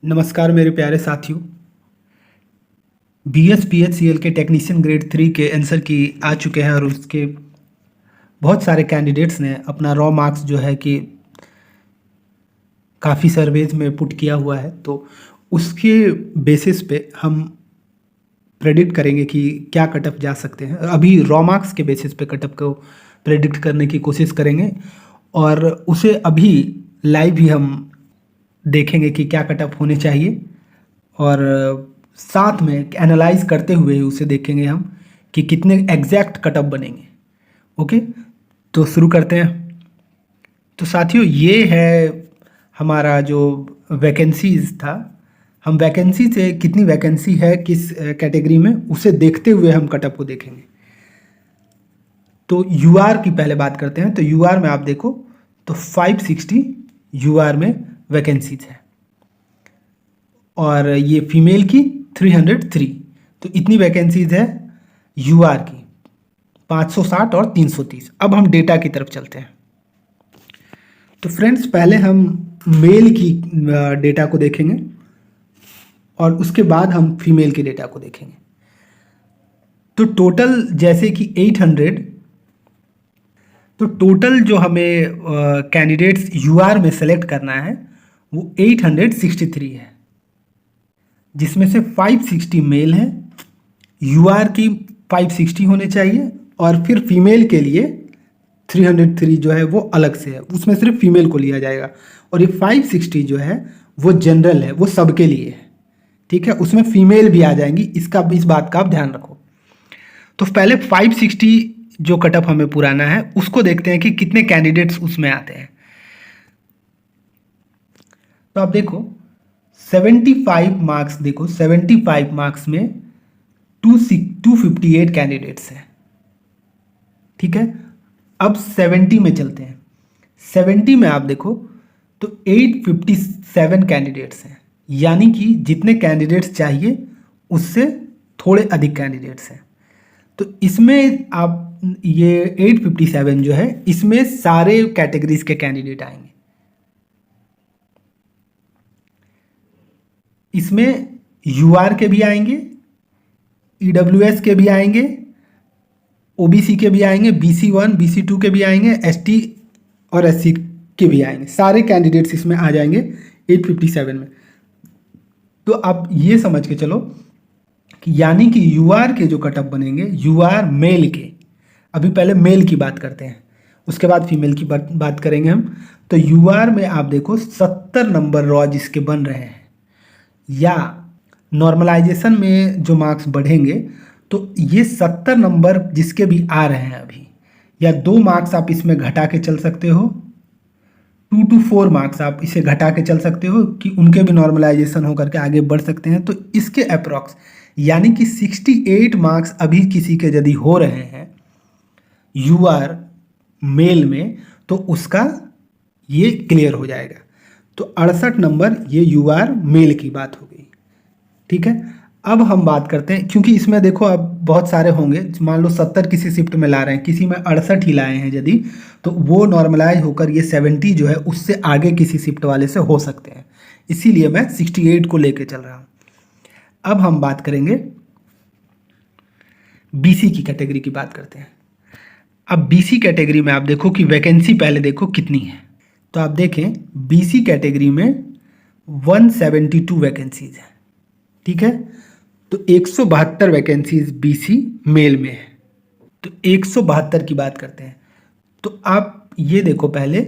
नमस्कार मेरे प्यारे साथियों। BS PHCL के टेक्नीशियन ग्रेड 3 के आंसर की आ चुके हैं और उसके बहुत सारे कैंडिडेट्स ने अपना रॉ मार्क्स जो है कि काफ़ी सर्वेज में पुट किया हुआ है, तो उसके बेसिस पे हम प्रेडिक्ट करेंगे कि क्या कटअप जा सकते हैं। अभी रॉ मार्क्स के बेसिस पे कटअप को प्रेडिक्ट करने की कोशिश करेंगे और उसे अभी लाइव ही हम देखेंगे कि क्या कटअप होने चाहिए और साथ में एनालाइज करते हुए ही उसे देखेंगे हम कि कितने एग्जैक्ट कटअप बनेंगे। ओके, तो शुरू करते हैं। तो साथियों, ये है हमारा जो वैकेंसीज था। हम वैकेंसी से कितनी वैकेंसी है किस कैटेगरी में, उसे देखते हुए हम कटअप को देखेंगे। तो यूआर की पहले बात करते हैं। तो यूआर में आप देखो तो 560 यूआर में वैकेंसीज है और ये फीमेल की 303। तो इतनी वैकेंसीज है यूआर की, 560 और 330। अब हम डेटा की तरफ चलते हैं। तो फ्रेंड्स, पहले हम मेल की डेटा को देखेंगे और उसके बाद हम फीमेल के डेटा को देखेंगे। तो टोटल जैसे कि 800, तो टोटल जो हमें कैंडिडेट्स यूआर में सेलेक्ट करना है वो 863 है, जिसमें से 560 मेल है। यूआर की 560 होने चाहिए और फिर फीमेल के लिए 303 जो है वो अलग से है, उसमें सिर्फ फीमेल को लिया जाएगा। और ये 560 जो है वो जनरल है, वो सबके लिए है। ठीक है, उसमें फीमेल भी आ जाएंगी, इस बात का आप ध्यान रखो। तो पहले 560 जो कटअप हमें पुराना है उसको देखते हैं कि कितने कैंडिडेट्स उसमें आते हैं। तो आप देखो 75 मार्क्स, देखो 75 मार्क्स में 258 कैंडिडेट्स हैं। ठीक है, अब 70 में चलते हैं। 70 में आप देखो तो 857 कैंडिडेट्स हैं, यानी कि जितने कैंडिडेट्स चाहिए उससे थोड़े अधिक कैंडिडेट्स हैं। तो इसमें आप ये 857 जो है, इसमें सारे कैटेगरीज के कैंडिडेट आएंगे। इसमें यूआर के भी आएंगे, ईडब्ल्यूएस के भी आएंगे, ओबीसी के भी आएंगे, BC1 BC2 के भी आएंगे, एसटी और एससी के भी आएंगे। सारे कैंडिडेट्स इसमें आ जाएंगे 857 में। तो आप ये समझ के चलो कि यानी कि यूआर के जो कटअप बनेंगे, यूआर मेल के, अभी पहले मेल की बात करते हैं, उसके बाद फीमेल की बात करेंगे हम। तो यूआर में आप देखो 70 नंबर रॉ जिसके बन रहे हैं, या नॉर्मलाइजेशन में जो मार्क्स बढ़ेंगे, तो ये 70 नंबर जिसके भी आ रहे हैं अभी, या 2 मार्क्स आप इसमें घटा के चल सकते हो, 2 to 4 मार्क्स आप इसे घटा के चल सकते हो कि उनके भी नॉर्मलाइजेशन होकर के आगे बढ़ सकते हैं। तो इसके अप्रॉक्स यानी कि 68 मार्क्स अभी किसी के यदि हो रहे हैं यूआर मेल में, तो उसका ये क्लियर हो जाएगा। तो 68 नंबर ये यूआर मेल की बात हो गई। ठीक है, अब हम बात करते हैं, क्योंकि इसमें देखो अब बहुत सारे होंगे, मान लो 70 किसी शिफ्ट में ला रहे हैं, किसी में 68 ही लाए हैं यदि, तो वो नॉर्मलाइज होकर ये 70 जो है उससे आगे किसी शिफ्ट वाले से हो सकते हैं। इसीलिए मैं 68 को लेके चल रहा हूँ। अब हम बात करेंगे बीसी की कैटेगरी की बात करते हैं। अब बीसी कैटेगरी में आप देखो कि वैकेंसी पहले देखो कितनी है। तो आप देखें बीसी कैटेगरी में 172 वैकेंसीज है। ठीक है, तो 172 वैकेंसीज बीसी मेल में है। तो 172 की बात करते हैं। तो आप ये देखो पहले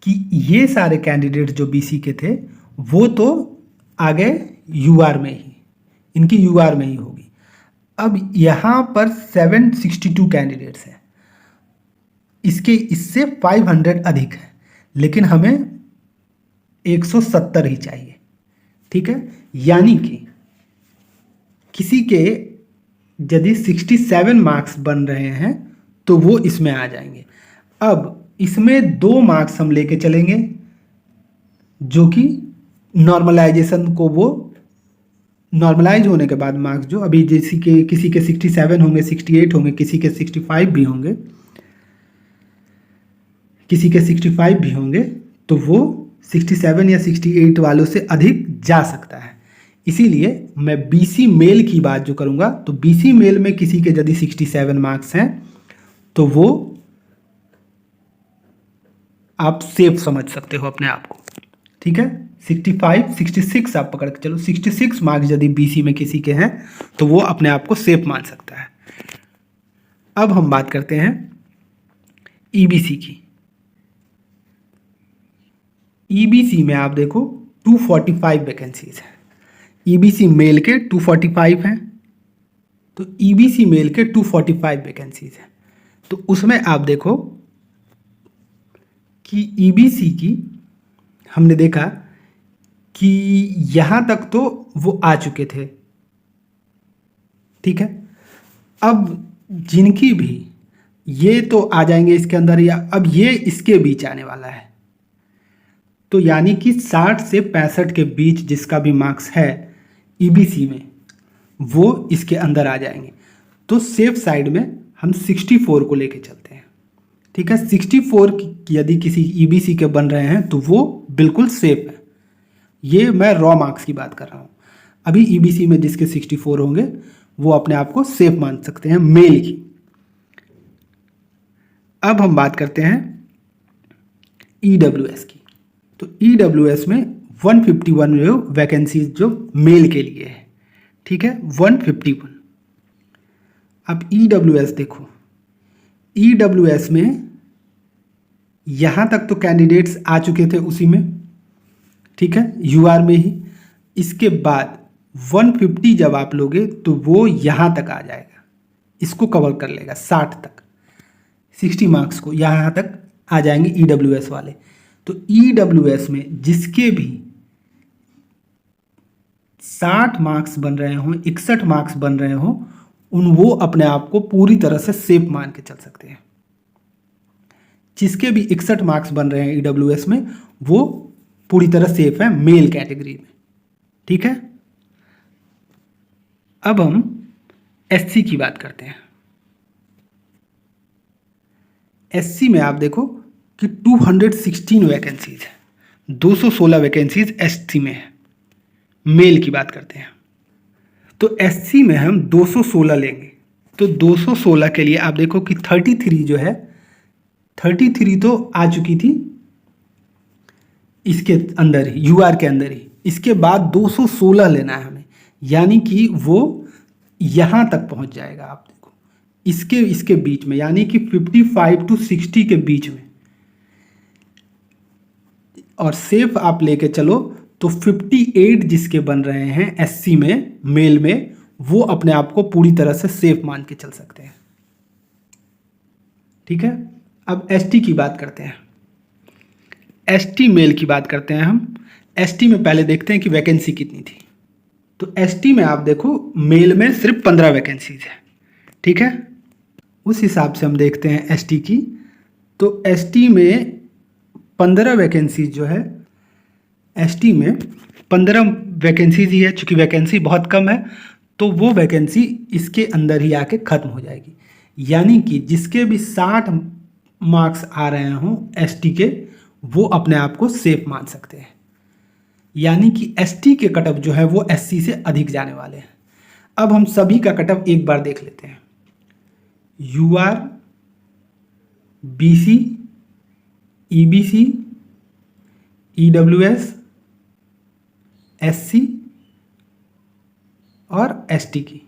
कि ये सारे कैंडिडेट जो बीसी के थे वो तो आ गए यूआर में ही, इनकी यूआर में ही होगी। अब यहाँ पर 762 कैंडिडेट्स हैं, इससे 500 अधिक है, लेकिन हमें 170 ही चाहिए। ठीक है, यानी कि किसी के यदि 67 मार्क्स बन रहे हैं तो वो इसमें आ जाएंगे। अब इसमें 2 मार्क्स हम लेके चलेंगे जो कि नॉर्मलाइजेशन को, वो नॉर्मलाइज होने के बाद मार्क्स जो अभी किसी के 67 होंगे, 68 होंगे, किसी के 65 भी होंगे। किसी के 65 भी होंगे तो वो 67 या 68 वालों से अधिक जा सकता है। इसीलिए मैं बीसी मेल की बात जो करूँगा, तो बीसी मेल में किसी के यदि 67 मार्क्स हैं तो वो आप सेफ समझ सकते हो अपने आप को, ठीक है। 65, 66 आप पकड़ के चलो, 66 मार्क्स यदि बीसी में किसी के हैं तो वो अपने आप को सेफ मान सकता है। अब हम बात करते हैं ईबीसी की। ईबीसी में आप देखो 245 वैकेंसीज हैं। ईबीसी मेल के 245 हैं, तो ईबीसी मेल के 245 वैकेंसीज हैं। तो उसमें आप देखो कि ईबीसी की हमने देखा कि यहाँ तक तो वो आ चुके थे, ठीक है। अब जिनकी भी ये तो आ जाएंगे इसके अंदर, या अब ये इसके बीच आने वाला है, तो यानी कि 60 से 65 के बीच जिसका भी मार्क्स है ईबीसी में वो इसके अंदर आ जाएंगे। तो सेफ साइड में हम 64 को लेके चलते हैं, ठीक है। 64 यदि किसी ईबीसी के बन रहे हैं तो वो बिल्कुल सेफ है। ये मैं रॉ मार्क्स की बात कर रहा हूँ। अभी ईबीसी में जिसके 64 होंगे वो अपने आप को सेफ मान सकते हैं मेल की। अब हम बात करते हैं ईडब्ल्यूएस की। तो ईडब्ल्यूएस में 151 वैकेंसीज जो मेल के लिए है, ठीक है, 151। अब ईडब्ल्यूएस देखो, ईडब्ल्यूएस में यहां तक तो कैंडिडेट्स आ चुके थे उसी में, ठीक है, यूआर में ही। इसके बाद 150 जब आप लोगे तो वो यहां तक आ जाएगा, इसको कवर कर लेगा 60 तक, 60 मार्क्स को यहां तक आ जाएंगे ईडब्ल्यूएस वाले। तो ईडब्ल्यूएस में जिसके भी 60 मार्क्स बन रहे हों, 61 मार्क्स बन रहे हों, वो अपने आप को पूरी तरह से सेफ मान के चल सकते हैं। जिसके भी 61 मार्क्स बन रहे हैं ईडब्ल्यूएस में वो पूरी तरह सेफ है मेल कैटेगरी में, ठीक है। अब हम एससी की बात करते हैं। एससी में आप देखो कि 216 वैकेंसीज है, 216 वैकेंसीज एससी में है। मेल की बात करते हैं तो एससी में हम 216 लेंगे। तो 216 के लिए आप देखो कि 33 जो है, 33 तो आ चुकी थी इसके अंदर ही, यूआर के अंदर ही। इसके बाद 216 लेना है हमें, यानी कि वो यहाँ तक पहुँच जाएगा। आप देखो इसके बीच में, यानी कि 55 to 60 के बीच में। और सेफ आप लेके चलो तो 58 जिसके बन रहे हैं एससी में मेल में, वो अपने आप को पूरी तरह से सेफ मान के चल सकते हैं, ठीक है। अब एसटी की बात करते हैं। एसटी मेल की बात करते हैं हम। एसटी में पहले देखते हैं कि वैकेंसी कितनी थी। तो एसटी में आप देखो मेल में सिर्फ 15 वैकेंसीज है, ठीक है। उस हिसाब से हम देखते हैं एसटी की। तो एसटी में 15 वैकेंसीज जो है, एसटी में 15 वैकेंसीज ही है। चूँकि वैकेंसी बहुत कम है तो वो वैकेंसी इसके अंदर ही आके ख़त्म हो जाएगी। यानी कि जिसके भी 60 मार्क्स आ रहे हों एसटी के, वो अपने आप को सेफ मान सकते हैं। यानी कि एसटी के कटअप जो है वो एससी से अधिक जाने वाले हैं। अब हम सभी का कटअप एक बार देख लेते हैं। UR, BC, EBC, EWS, SC और एसटी की,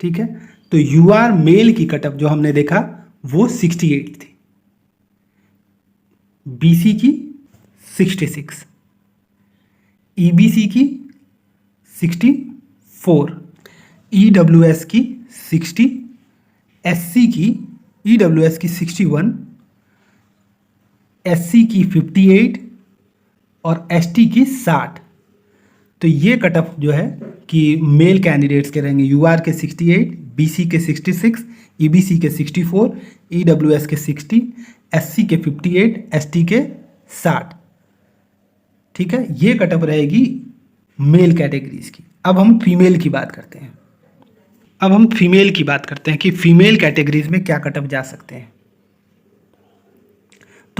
ठीक है। तो यूआर मेल की कटअप जो हमने देखा वो 68 थी, बीसी की 66, ईबीसी की 64, ईडब्ल्यूएस की 60, एससी की, ईडब्ल्यूएस की 61, एससी की 58 और एसटी की 60। तो ये कटअप जो है कि मेल कैंडिडेट्स के रहेंगे। यूआर के 68, बीसी के 66, ईबीसी के 64, ईडब्ल्यूएस के 60, एससी के 58, एसटी के 60, ठीक है। ये कटअप रहेगी मेल कैटेगरीज की। अब हम फीमेल की बात करते हैं। अब हम फीमेल की बात करते हैं कि फीमेल कैटेगरीज में क्या कटअप जा सकते हैं।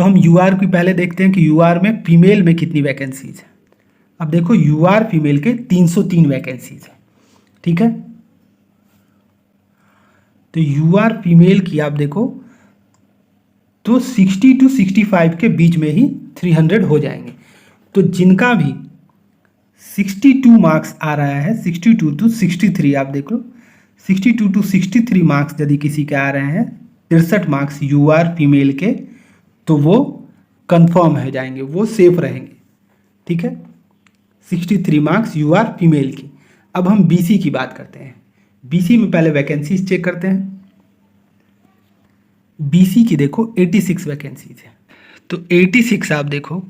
तो हम यूआर की पहले देखते हैं कि यूआर में फीमेल में कितनी वैकेंसीज है। अब देखो यूआर फीमेल के 303 वैकेंसीज है, ठीक है। तो यूआर फीमेल की आप देखो तो 60 to 65 के बीच में ही 300 हो जाएंगे। तो जिनका भी 62 मार्क्स आ रहा है, 62 to 63 आप देख लो, 62 to 63 मार्क्स यदि किसी के आ रहे हैं, 63 मार्क्स यूआर फीमेल के, तो वो कंफर्म हो जाएंगे, वो सेफ रहेंगे, ठीक है। 63 मार्क्स यूआर फीमेल की। अब हम बीसी की बात करते हैं। बीसी में पहले वैकेंसीज चेक करते हैं। बीसी की देखो 86 वैकेंसीज है। तो 86 आप देखो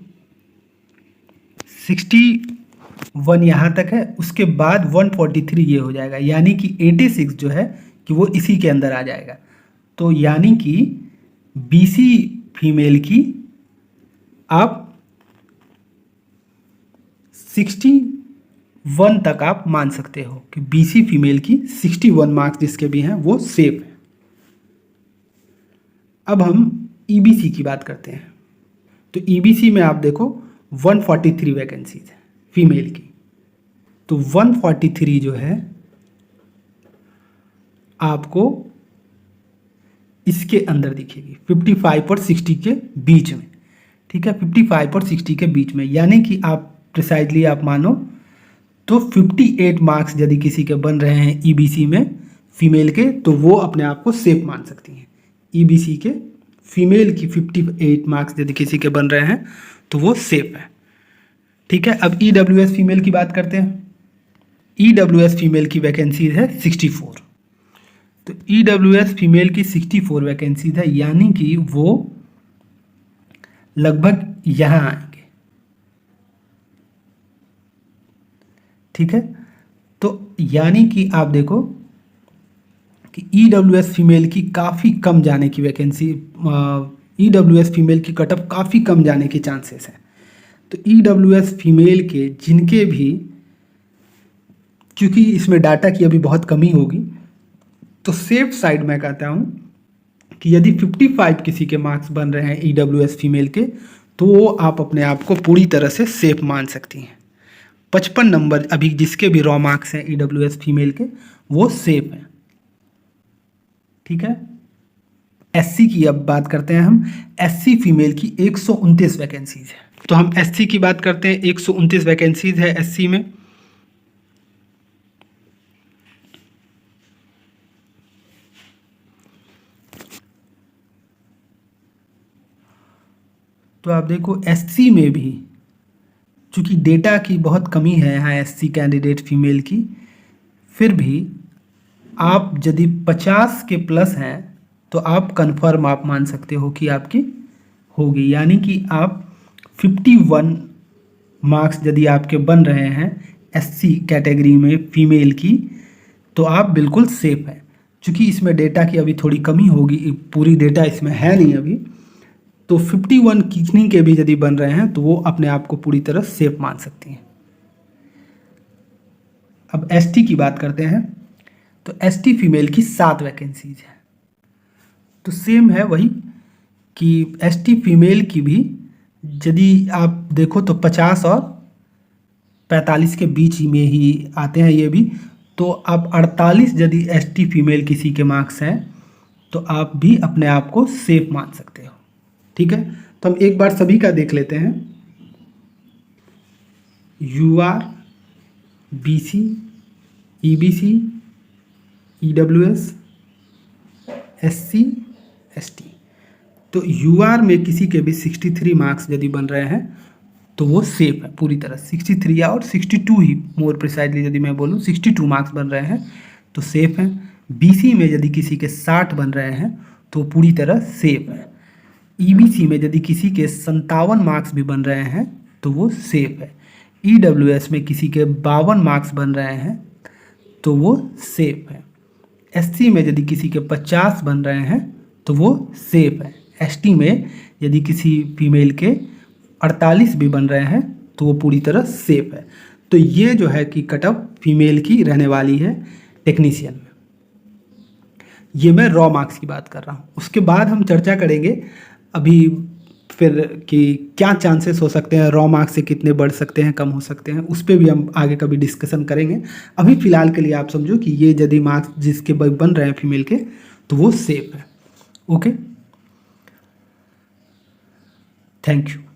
61 यहाँ तक है, उसके बाद 143 ये हो जाएगा, यानी कि 86 जो है कि वो इसी के अंदर आ जाएगा। तो यानी कि बीसी फीमेल की आप 61 तक आप मान सकते हो कि बीसी फीमेल की 61 मार्क्स जिसके भी हैं वो सेफ है। अब हम ईबीसी की बात करते हैं। तो ईबीसी में आप देखो 143 वैकेंसीज है फीमेल की। तो 143 जो है आपको इसके अंदर दिखेगी 55 और 60 के बीच में, ठीक है। 55 और 60 के बीच में, यानी कि आप प्रिसाइजली आप मानो तो 58 मार्क्स यदि किसी के बन रहे हैं ईबीसी में फीमेल के, तो वो अपने आप को सेफ मान सकती हैं। ईबीसी के फीमेल की 58 मार्क्स यदि किसी के बन रहे हैं तो वो सेफ है, ठीक है। अब ईडब्ल्यूएस फीमेल की बात करते हैं। ईडब्ल्यूएस फीमेल की वैकेंसीज है 64। तो ईडब्ल्यूएस फीमेल की 64 वैकेंसीज है, यानी कि वो लगभग यहाँ आएंगे, ठीक है। तो यानी कि आप देखो कि ईडब्ल्यूएस फीमेल की काफ़ी कम जाने की वैकेंसी, ईडब्ल्यूएस फीमेल की कटअप काफ़ी कम जाने के चांसेस हैं। तो ईडब्ल्यूएस फीमेल के जिनके भी, क्योंकि इसमें डाटा की अभी बहुत कमी होगी, तो सेफ साइड मैं कहता हूँ कि यदि 55 किसी के मार्क्स बन रहे हैं ईडब्ल्यूएस फीमेल के, तो वो आप अपने आप को पूरी तरह से सेफ मान सकती हैं। 55 नंबर अभी जिसके भी रॉ मार्क्स हैं ईडब्ल्यूएस फीमेल के, वो सेफ हैं, ठीक है। एससी की अब बात करते हैं हम। एससी फीमेल की 129 वैकेंसीज है। तो हम एससी की बात करते हैं। 129 वैकेंसीज है एससी में। तो आप देखो एससी में भी चूंकि डेटा की बहुत कमी है यहाँ एससी कैंडिडेट फीमेल की, फिर भी आप यदि 50 के प्लस हैं तो आप कंफर्म आप मान सकते हो कि आपकी होगी, यानी कि आप 51 मार्क्स यदि आपके बन रहे हैं एससी कैटेगरी में फीमेल की, तो आप बिल्कुल सेफ हैं। चूँकि इसमें डेटा की अभी थोड़ी कमी होगी, पूरी डेटा इसमें है नहीं अभी, तो 51 कितनी के भी यदि बन रहे हैं तो वो अपने आप को पूरी तरह सेफ मान सकती हैं। अब एसटी की बात करते हैं। तो एसटी फीमेल की 7 वैकेंसीज है। तो सेम है वही कि एसटी फीमेल की भी यदि आप देखो तो 50 और 45 के बीच में ही आते हैं ये भी। तो आप 48 यदि एसटी फीमेल किसी के मार्क्स हैं तो आप भी अपने आप को सेफ मान सकते हो, ठीक है। तो हम एक बार सभी का देख लेते हैं। UR, BC, EBC, EWS, SC, ST. तो यूआर में किसी के भी 63 मार्क्स यदि बन रहे हैं तो वो सेफ है पूरी तरह। 63 या और 62 ही मोर प्रिसाइजली यदि मैं बोलूँ 62 मार्क्स बन रहे हैं तो सेफ हैं। बीसी में यदि किसी के 60 बन रहे हैं तो पूरी तरह सेफ है। ईबीसी में यदि किसी के 57 मार्क्स भी बन रहे हैं तो वो सेफ है। ईडब्ल्यूएस में किसी के 52 मार्क्स बन रहे हैं तो वो सेफ है। एससी में यदि किसी के 50 बन रहे हैं तो वो सेफ है। एसटी में यदि किसी फीमेल के 48 भी बन रहे हैं तो वो पूरी तरह सेफ है। तो ये जो है कि कटअप फीमेल की रहने वाली है टेक्नीशियन में। ये मैं रॉ मार्क्स की बात कर रहा हूँ। उसके बाद हम चर्चा करेंगे अभी फिर कि क्या चांसेस हो सकते हैं, रॉ मार्क्स से कितने बढ़ सकते हैं, कम हो सकते हैं, उस पे भी हम आगे कभी डिस्कशन करेंगे। अभी फ़िलहाल के लिए आप समझो कि ये यदि मार्क्स जिसके बन रहे हैं फीमेल के, तो वो सेफ है। Okay, thank you.